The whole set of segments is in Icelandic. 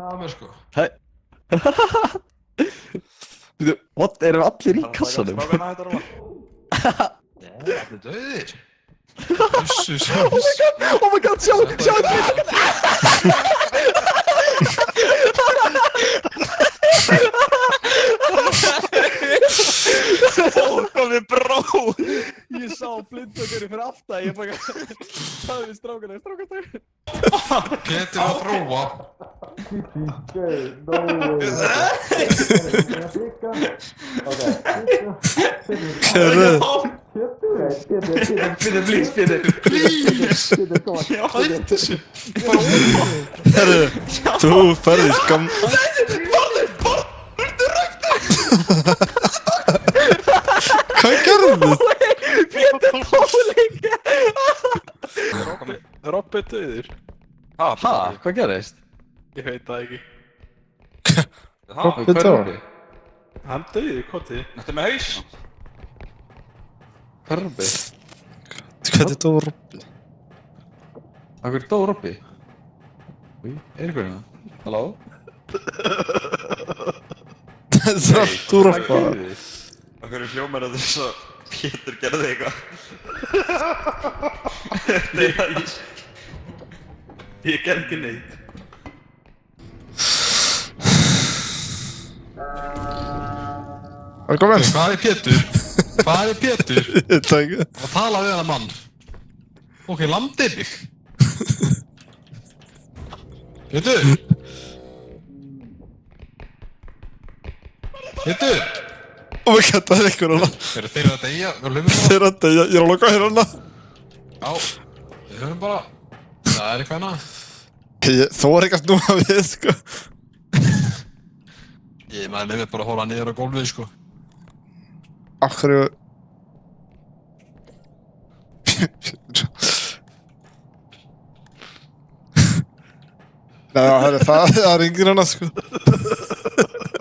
Það mér sko. Hei. What, erum allir í kassanum? Strákana þetta róla. Nei, allir döðir. Jesus. Oh my god, sjá þetta! Komið bró! Ég sá blindokari fyrir aftan, ég bara sagði við strákana. Pétur að þróa. Pétur, please, Pétur. Please! Hætti þessu. Herru, þú ferði skam... Hvað gerðu þið? Pétur Póling! Robbi er dauður. Ha, hvað gerðist? Ég veit það ekki. Robbi, hvað er Robbi? Hann dauði, koti. Þetta með haus. Hvað er Robbi? Hvað er þetta Robbi? Akkur dó Robbi? Úi, er ykkur hérna? Halló? Þetta er þú Robba. Hvað eru hljómar að þess að Pétur gerði eitthvað? Ég gerði ekki neitt. Velkomin. Hvað er Pétur? Hvað er Pétur? Ég veit það ekki. Og tala við hana mann. Ok, lamdið mig. Pétur? Pétur? Oh my god, það er einhver hana. Eru þeir að deyja? Við höfum bara... Þeir að deyja, ég er að loka hér hana. Já, við höfum bara... Það er eitthvað hana. Þó er ekki að snúa við, sko. Ég maður nefnir bara að hóla niður á gólfið, sko. Akkurju... Nei, það er yngir hana, sko.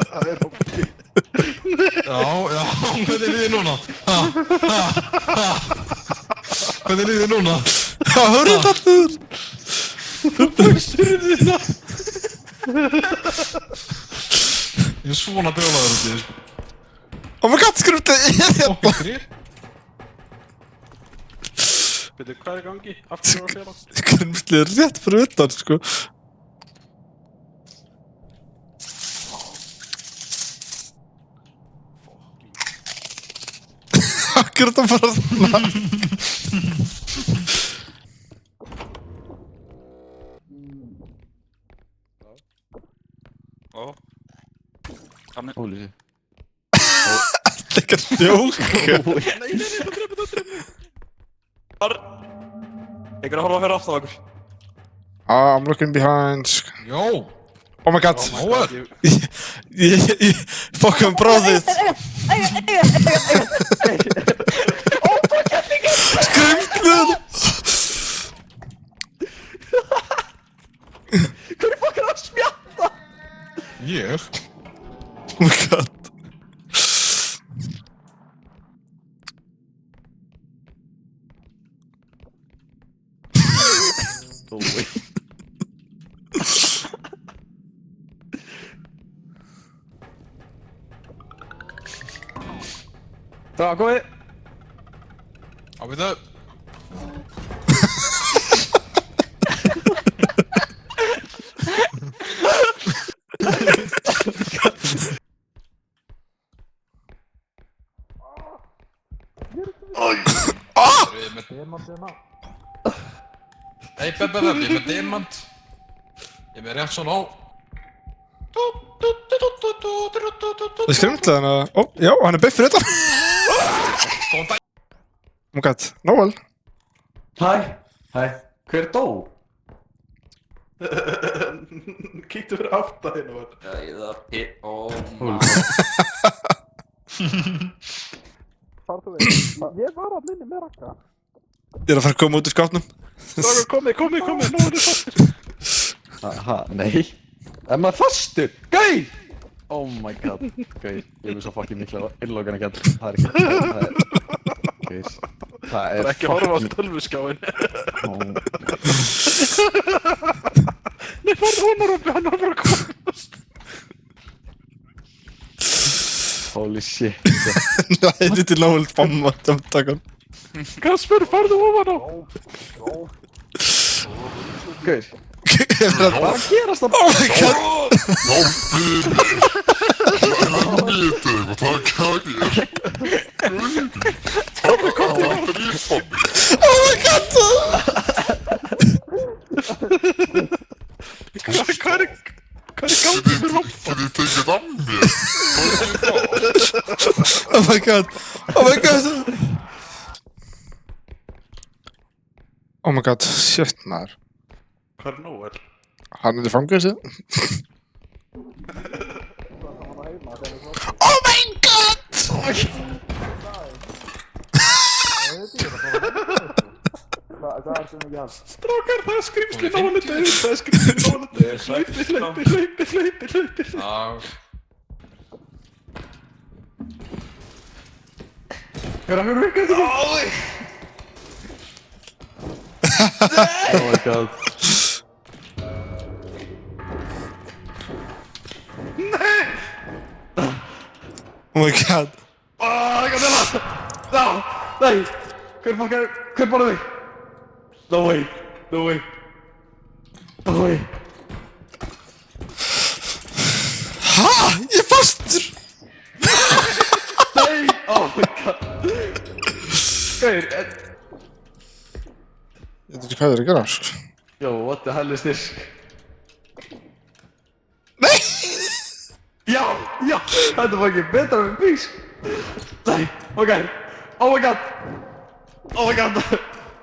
Það er Robbi. Já, hvernig er þið núna? Hvernig er þið núna? Já, hörðu þetta! Ég er svona brjólaður út í þessu. Oh my god, skrifti ég hérna! Okkur þrýr. Veitu, hvað er í gangi? Aftur að fjara? Skrifti er rétt fyrir utan, sko. Akkur er þetta bara svona? Ó. Þannig. Holy shit. Þetta er ekki að sjóka. Nei, það drepa. Einhver að horfa að fyrir aftan okkur. I'm looking behind. Jó. Oh my god. Nóður. Ég fucking bróðið. Skrimslið. Hvað er fokkar að smjatta? Ég? Oh my god. Það komið. Á við þau. Við erum með demant hérna. Nei, ég er með demant. Ég er með rétt svona á. Það er skrimtlið hana. Ó, já, hann er beif fyrir þetta. Góðan dag. Oh my god, Noel. Hæ. Hver dó? Kíktu fyrir aftan hérna, var. Æða, oh my. Farðu við. Ég var að minni með rakka. Ég er að fara að koma út úr skápnum. Strákar, komið, nú er þið fastur. Nei. Er maður fastur? Gauð! Oh my god. Gauð, ég er með svo fucking mikla innlogan að gæta. Það er ekki. Gauð. Það er ekki að horfa á tölvuskjáin. Oh. Nei, farðu hona Robby, hann var bara að komast. Holy shit. Læri til Nóel bomba tömtakan. Kasper, farðu ofan á. Gaur. Hvað er að gerast það? Oh my god! Oh my god! Hvað er gangið með Robba? Oh my god! Oh my god! Oh my god, shit maður. Hvað er Nóel? Hann er í fangilsi. Oh my god! Strákar, það er skrimsli Nóel döður, það er skrimsli Nóel döður. Hlaupi. Já. Oh my god. Oh my god. Ég kan dela! Nei! Hver borði mig? No way. Ha? Ég er fastur! Nei! Oh my god. Gaur, Ég veit ekki hvað það er að gera, sko. Yo, what the hell is this? Nei! Já! Þetta var ekki betra með bís! Nei! Ok! Oh my god!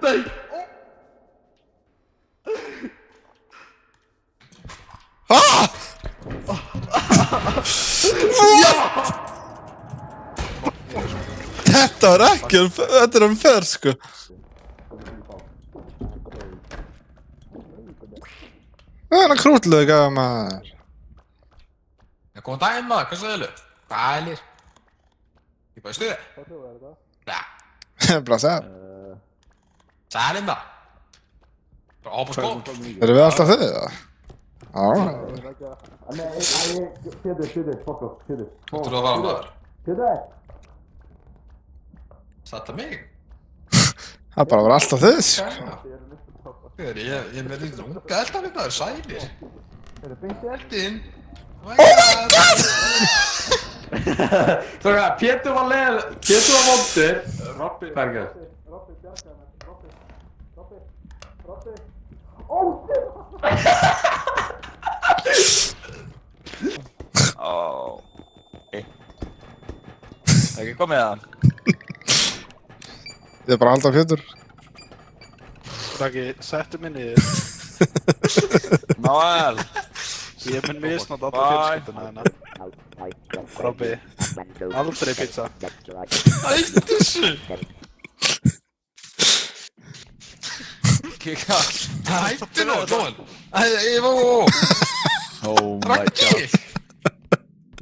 Nei! Ah! Þetta var ekki, þetta er unfair, sko. Það er hann krútlega maður. Já, góðan daginn maður, hvað sagðiðu? Bælir. Ég bara í stuði. Ja, Bra sæl. sælinn maður. Bara á skóp. Erum við alltaf þið, eða? Já. Hvað þú að fara maður? Sætta mig? Það bara var alltaf þið, sko. Ég er með því unga eldan maður, sælir. Eldin. Oh my god! Strákar, Pétur var vondur. Robby Berger. Ó, ekki komið það? Ég er bara alltaf Pétur. Raki, settu mig niður. Nóel! Ég mun misnátt alla fjölskylduna hérna. Robby, aldrei pizza. Hættu þessu! Hættu nú, Nóel! Oh my Raggi! god.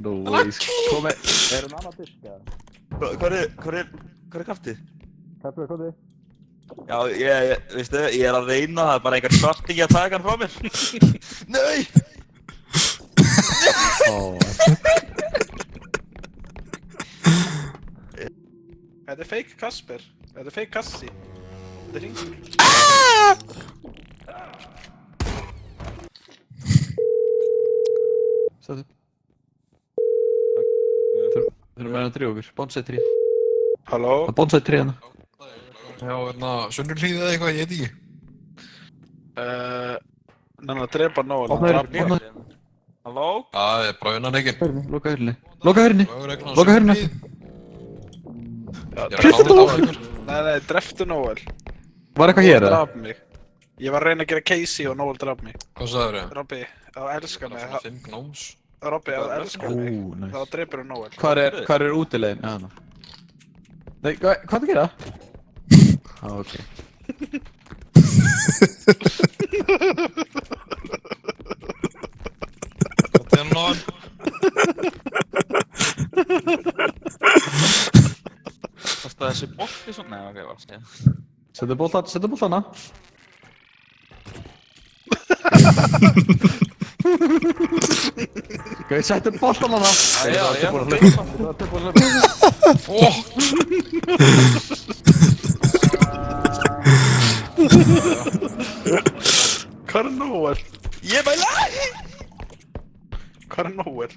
No way. Komi. Er hann annað disk, eða? Hvað er kaftið? Kasper, hvað þið? Já, veistu, ég er að reyna, það er bara einhvern svartingi að taka hann frá mér. Nei! Oh. Þetta er fake Kasper. Þetta er fake Kassi. Þetta er hringur. Sættu. Þurfum að vera 3 okkur. Bonsai 3. Halló? Það bonsai 3 hérna. Já, Sunnurhlíð eða eitthvað, ég veit ekki. Nennan að drepa Nóel. Opna hurðina. Halló? Já, ég er bara að vinna neikinn. Loka hurðinni. Loka hurðinni. Loka hurðinni. Ég er að Klipptu dála Nóel. á ykkur. Nei, dreftu Nóel. Var eitthvað hér eða? Draf mig. Ég var að reyna að gera Casey og Nóel draf mig. Hvað sagður þau? Robby, þá elskar mig. Svona 5 gnóms. Robby, þá elskar mig. Nice. Þá dreipur þú Nóel. Hvar er útilegin? Já, hana. Nei, hvað er það að gera? Ah, ok. Þetta er Nóel. Kostaði þessi bolti svona? Nei, ok, var að segja. Settu boltana. Gauð, settu boltan hana. Já, já. Fokk! Hvað er Noel? Ég mæla! Hvað er Noel?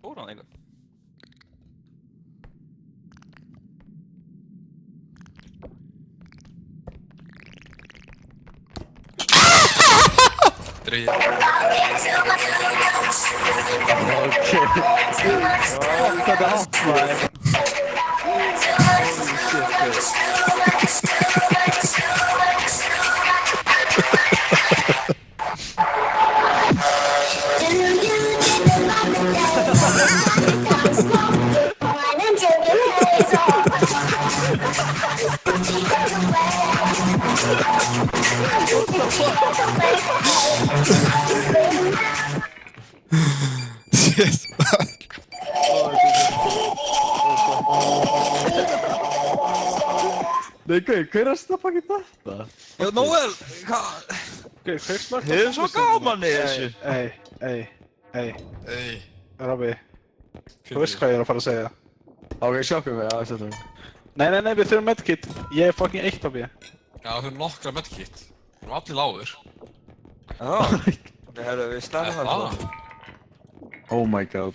Fór hann eitthvað? Dreigir. Þetta er hátt, maður. Shit. Nei, gauð, hver er að fucking þetta? Já, Noel! Hvað? Hver snart? Þið er svo gaman í þessu. Ei, Ei. Robby. Þú veist hvað ég er að fara að segja. Ok, sjokkum við, já, setjum við. Nei, við þurfum medkit. Ég er fucking 1 HP. Já, þau eru nokkra medkit. Þau eru allir lágur. Já. Við stærðum það svo. Oh my god.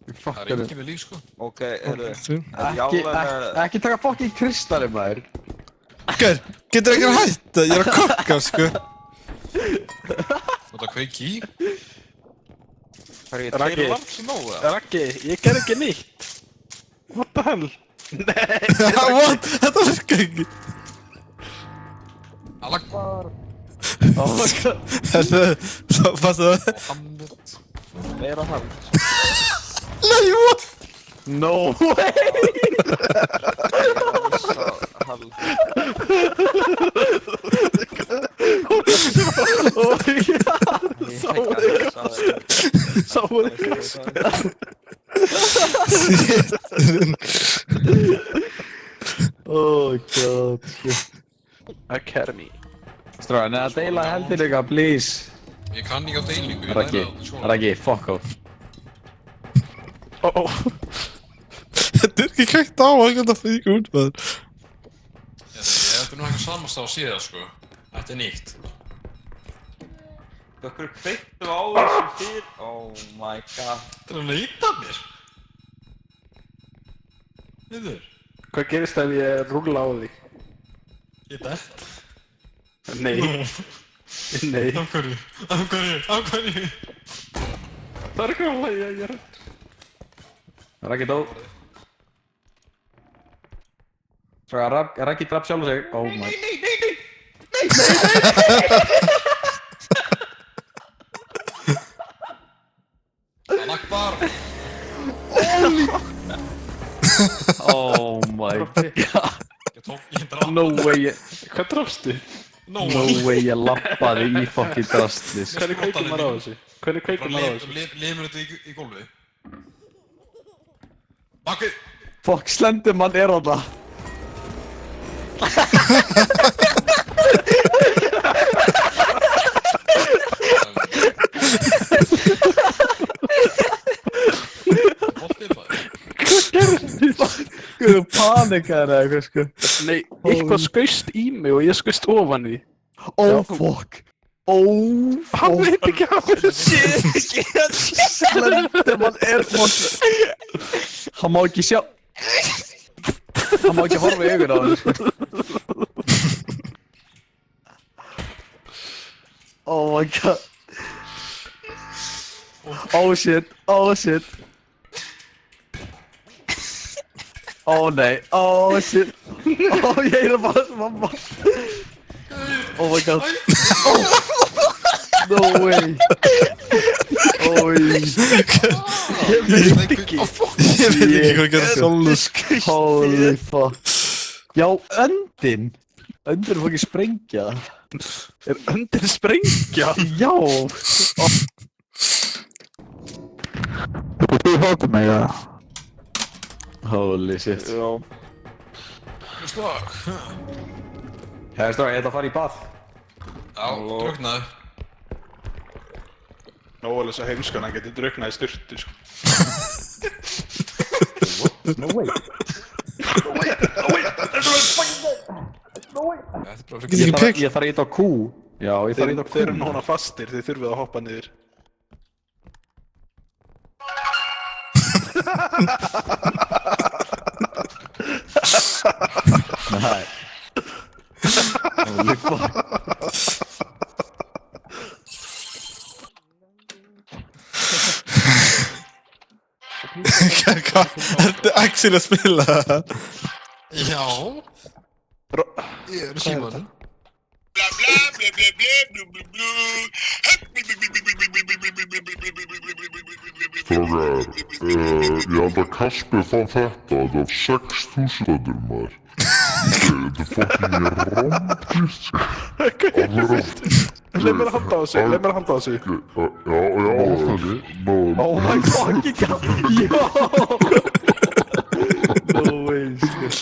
Það Fuck, er engin við líf, sko. Ok, heyrðu. Ekki taka fucking kristalli, maður. Gauð, getur ekki að hætta? Ég er að kokka, sko. Þú ert að kveiki í? Það er Raggi. 2 lamps í nógu, eða? Raggi, ég ger ekki nýtt. What the hell? What? Þetta virkar ekki. Alakbar. Oh my god. Þetta, passaðu. Mohammed. Meira hann. Nei, what? No way! Hall. Oh my god. Sáðu Oh god. Academy. Stráðan, neða deila heldur eitthvað, please. Ég kann ekki á deilingu. ég Raggi, læri það svona. Raggi, fuck off. Þetta er ekki kægt á að geta frík út, maður. Þetta er nú eitthvað samast á síðan, sko. Þetta er nýtt. Okkur kveiktu á þessu fyrr. Oh my god. Þetta er að leita mér. Niður. Hvað gerist ef ég rúlla á þig? Ég er dætt. Nei. Nei. Af hverju? Af hverju? Af hverju? Það er ekki alveg ég er. Raggi dó. Stráðan, Raggi draf sjálf sig. Oh my. Alakbar. Oh my god. Ég draf. No way. Hvað drafstu? No No way ég lappaði í fucking drastli. Hvernig kveikur maður á þessu? Hvernig kveikur maður á þessu? Limur þetta í gólfið. Bakki! Fuck, Slenderman er þarna. Bóttið maður. Guðu panikaður eða eitthvað, sko. Nei, eitthvað skaust í mig og ég skaust ofan því. Oh fuck. Oh Hann fuck. veit ekki af þessu. Slenderman er fuck. Hann má ekki sjá. Hann má ekki horfa í augun á hann, sko. Oh my god. Oh shit, oh shit. Oh nei, oh shit. Oh ég er bara mamma. Oh my god. No way. Oi. Ég veit ekki. Ég veit ekki hvað gerði sjálfur. Holy fuck. Já, öndin. Undir er fucking sprengja. Er undir sprengja? Já! Þú hóttu mig það? Holy shit. Já. Slokk. Hefði stráð, ég ætla að fara í bað. Já, druknaðu. Nógulega svo heimskan, hann getur drukknað í styrtu, sko. No way. Þetta er bara Get ekki pek. Ég þarf að íta á Q. Já, ég þarf að íta á Q. Þeir eru núna fastir, þið þurfið að hoppa niður. Nei. Holy fuck. Hvað? Ertu actually að spila? Já. Ég er í símanum. Strákar, ég held að Kasper fann þetta af 6.000 maður. Þetta er fucking rámkvist, sko. Leif mér að halda á þessu, leif mér að halda á þessu. Já, þessi. Oh my fucking god. Já! No way, shit.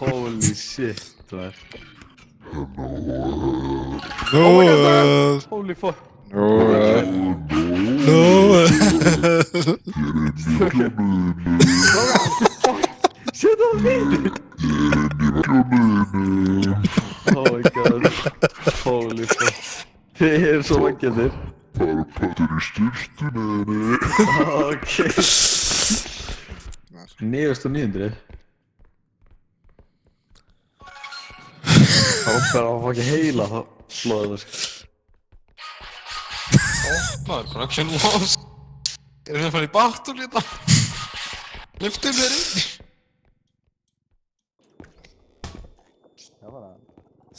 Holy shit, man. Noel. Holy fuck. Noel. Noel. Shit on me! Oh my god. Holy fuck. Þið eru svo vangjarnir. Það eru pötur í styrtunni. Ok. 9.900. Það okkar á að fá ekki heila þá slóðið það. Maður, connection lost. Erum við að fara í battle hérna? Lyftum þér inn.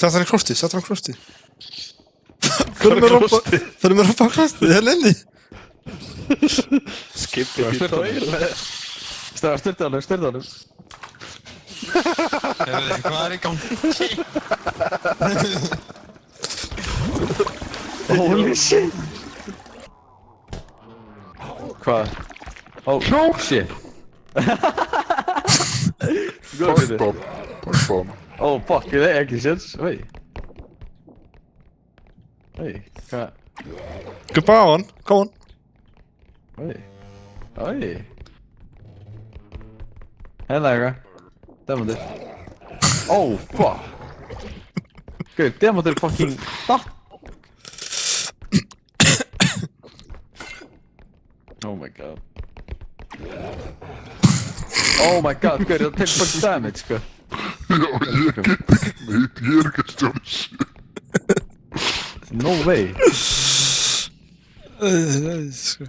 Þetta er klostið, þetta er klostið. Förum við rappa á klostið, það er lenni. Skipið í tóir. Styrta honum. Hvað er í gangi? Holy shit! Hvað? Oh, shit! Oh, fuck, það er ekki séns. Oi. Oi, hvað? Goodbye on, come on. Oi. Hérna eitthvað. Demantur. Oh, fuck. Gauð, demantur fucking datt. Oh my god. Oh my god, gauð, það tekur fucking damage, sko. Já, ég get ekki neitt, ég er ekki að stjána shit. No way. Sko.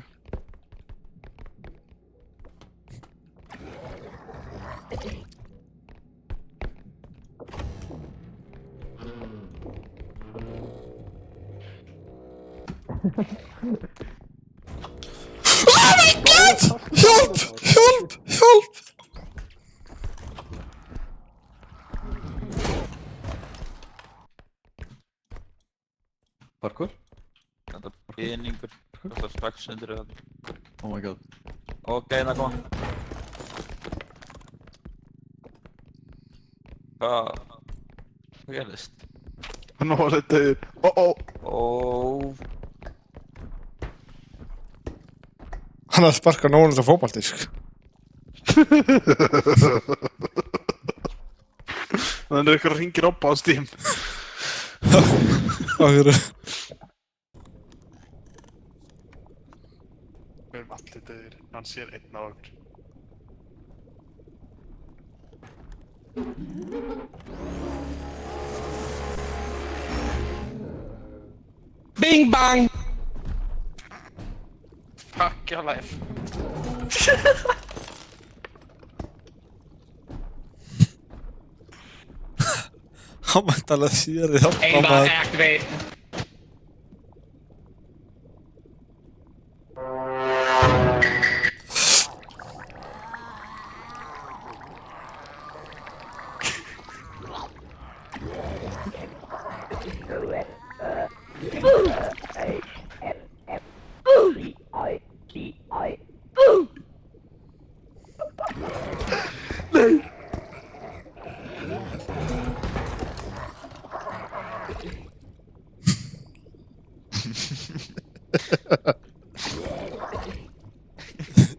Oh my god! Hjálp! Parkour? Þetta er peningur. Þetta er 600 eða. Oh my god. Ok, það koma. Hvað gerðist? Nú var þetta yfir. Hann er að sparka Noel á fótboldisk. Þannig er ykkur að ringir upp á Steam. Akkur. Við erum allir döðir, hann sér einn á okkur. Bing bang! Fuck your life. Hann mætti alveg sér í þarna Aimbot maður. activate.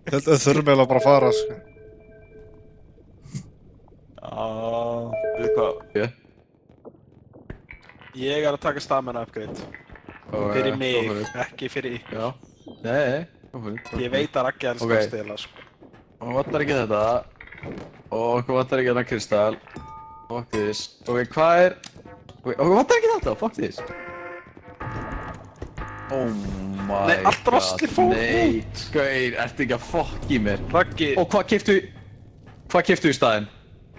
Ég held að þau þurfum eiginlega bara að fara, sko. Veitu hvað? Ég er að taka stamina upgrade. Fyrir mig, ekki fyrir ykkur. Já. Nei, Ég veit að Raggi elskar að stela, sko. Og vantar ekki þetta. Og okkur vantar ekki þetta kristall. Fuck this. Ok, hvað er... Okkur vantar ekki þetta, fuck this. Oh my Nei, allt drasli fór út. Nei, gauir, ertu ekki að fokk í mér? Raggi, Og hvað keyptu í staðinn?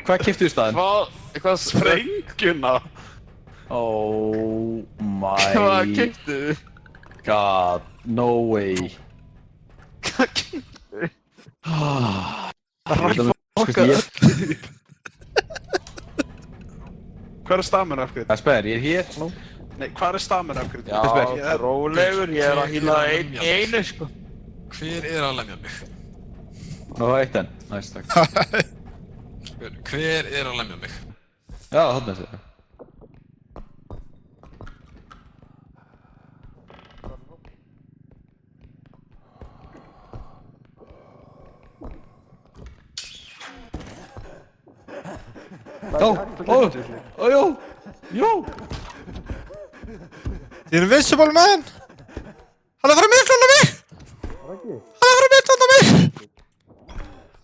Hvað keyptu í staðinn? Eitthvað sprengjuna. Oh my Hvað keyptu? god, no way. Hvað keyptu? Hvað er stamina upgrade? Esper, ég er hér. Nei, hvað er stamina upgrade? Já, rólegur, ég er að hýla einn í einu, sko. Hver er að lemja mig? Nó, eitt enn. Næst, takk. Hver er að lemja mig? Já, þarna er þetta. Jó! Þið erum Invisible Man! Hann er að fara að misnóta mig! Hann er að fara að misnóta mig!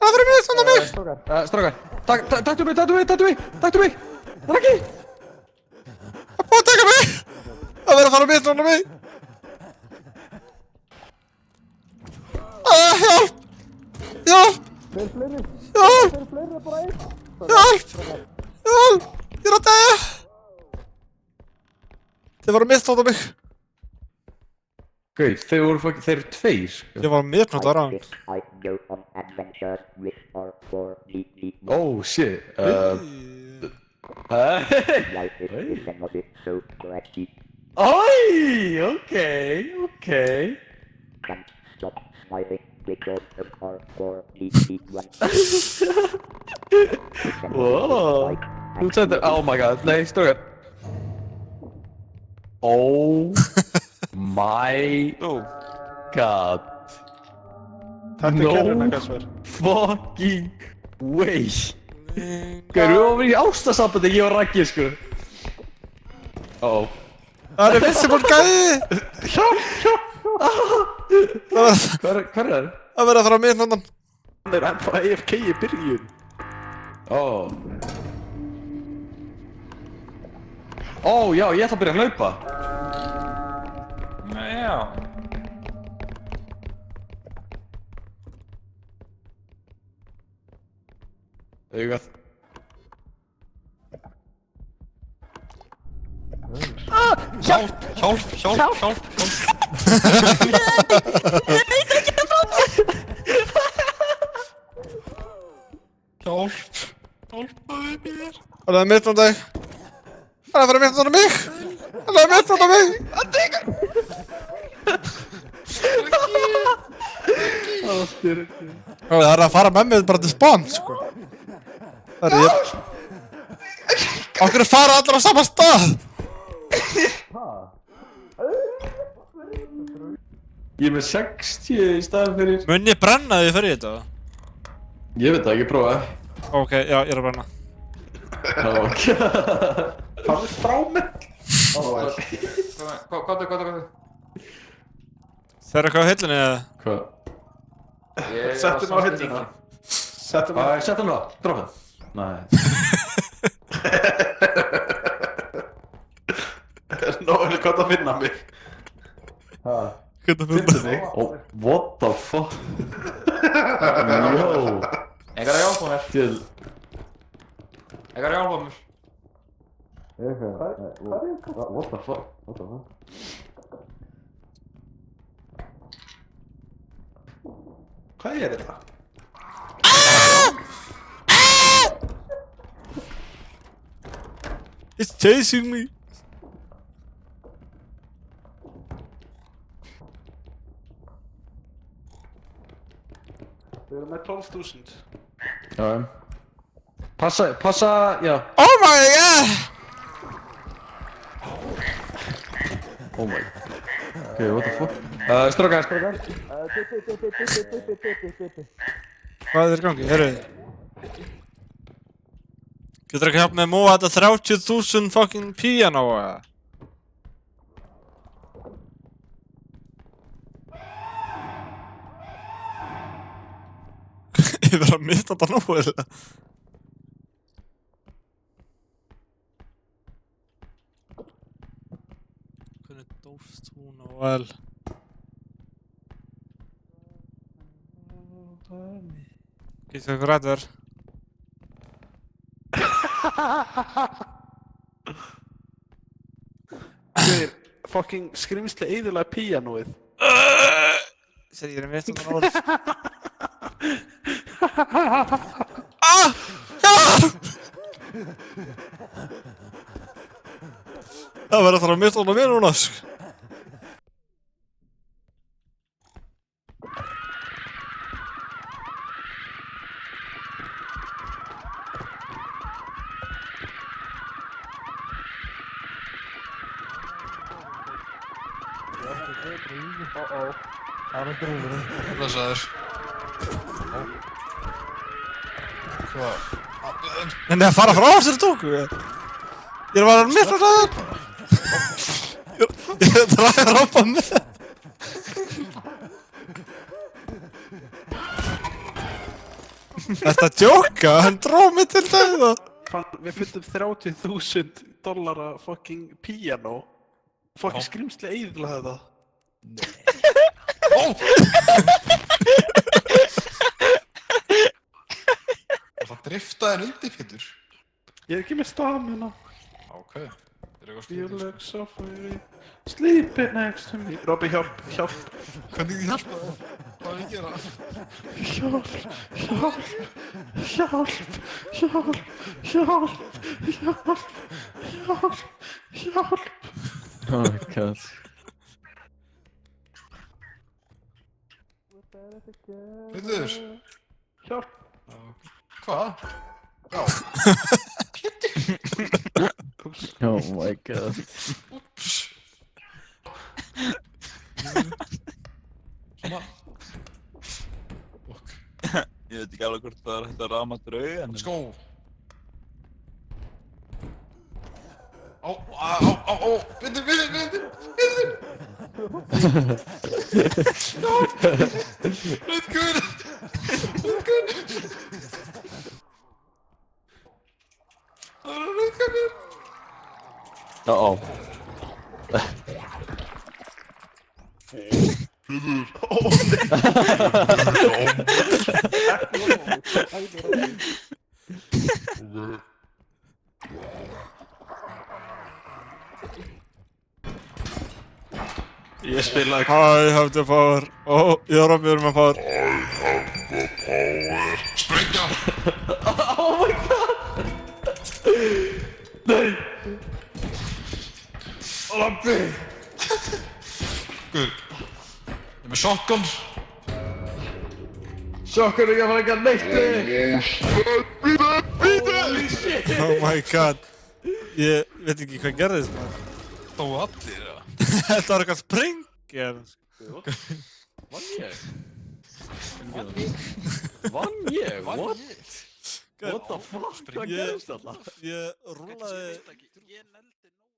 Hann er að fara að misnóta mig! Strákar, taktu mig! Raggi! Hann búið að taka mig! Hann verður að fara að misnóta mig! Hjálp! Hjálp! Hjálp! Hjálp! Hjálp! Ég er að deyja! Þið voru að misnóta mig! Gauð, þeir eru tveir. Ég var að misnóta hann. Oh shit. Oi, okay. Wow. Oh my god, nei, strákar. Oh my god. Þetta er kerruna, Gasper. Fucking way. Gauður, við varum í ástasambandi, ég og Raggi, sko. Það er Invisible gæði! Hjálp! Hvað er það? Það verður að fara að misnóta hann. Hann er ennþá AFK í byrjun. Já, ég ætla að byrja að hlaupa. Já. Augað. Hjálp! Hjálpaðu mér! Hann er að misnóta þig. Hann er að fara að misnóta mig! Hann er að misnóta mig! Það er að fara með mig bara til spawn, sko. Það er ég. Okkur fara allir á sama stað! Ég er með 60 í staðan fyrir... Mun ég brenna því fyrir þetta? Ég veit það ekki, prófa. Ok, já, ég er að brenna. Ok. Farðu frá mig! Hvað? Það er eitthvað á hillunni eða? Hvað? Settum á hilluna. Settum á... Sett hann á, drófa það. Nei. Nóðurlega gott að finna mig. Hvernig Findu mig. What the fuck? Jó. Engar að hjálpa mér. Til. Engar að hjálpa mér. What the fuck? Hvað er þetta? It's chasing me! Við erum með 12.000. Já. Passa, já. Oh my god! Oh my god. Ok, what the fuck? Strákar. Hvað er í gangi? Heyrðu. Getur ekki hjálp með að móa þetta 30.000 fucking piano eða? Ég verð að mista þetta nú eða? Hvernig dófst hún á vel? Getur eitthvað rættur? Hver fucking skrimsli eyðilega píanóið? Sér ég er með þetta orð. Ah! Það verður að fara að mista hún á mér núna. Blessaður. Hvað? Nei, að fara frá sér tóku. Ég er að vera að mista það. Ég er að draga rápa með. Þetta djóka, hann dróð mig til það. Við fundum $30.000 fucking píanó. Fucking skrimsli eyðilega þetta. Það driftaði undir, Pétur. Ég er ekki með stamina. Ok. Er eitthvað You spurning? look so pretty. Sleeping next to me. Robby, hjálp. Hvernig hjálpa það? Hvað er ég að gera? Hjálp. Oh my god. Pétur? Hjálp. Hvað? Já. Oh my god. Úps. Svona. Ok. Ég veit ekki alveg hvort það er hægt að rama drauga en... Let's go. Á, Pétur. Rauðgur. Það er rauðgur mér. Uh-oh. Ég spilaði... I have the power. Ó, ég er að byrja með power. Sprengja. Lampi! Guð. Ég er með shotgun. Sjokkur ekki að fara ekki að neitt Oh my god. Ég veit ekki hvað gerðist maður. Þó allir, já. Þetta var eitthvað sprengja. Vann ég? What? What the fuck? Hvað gerðist þetta? Ég rúlaði...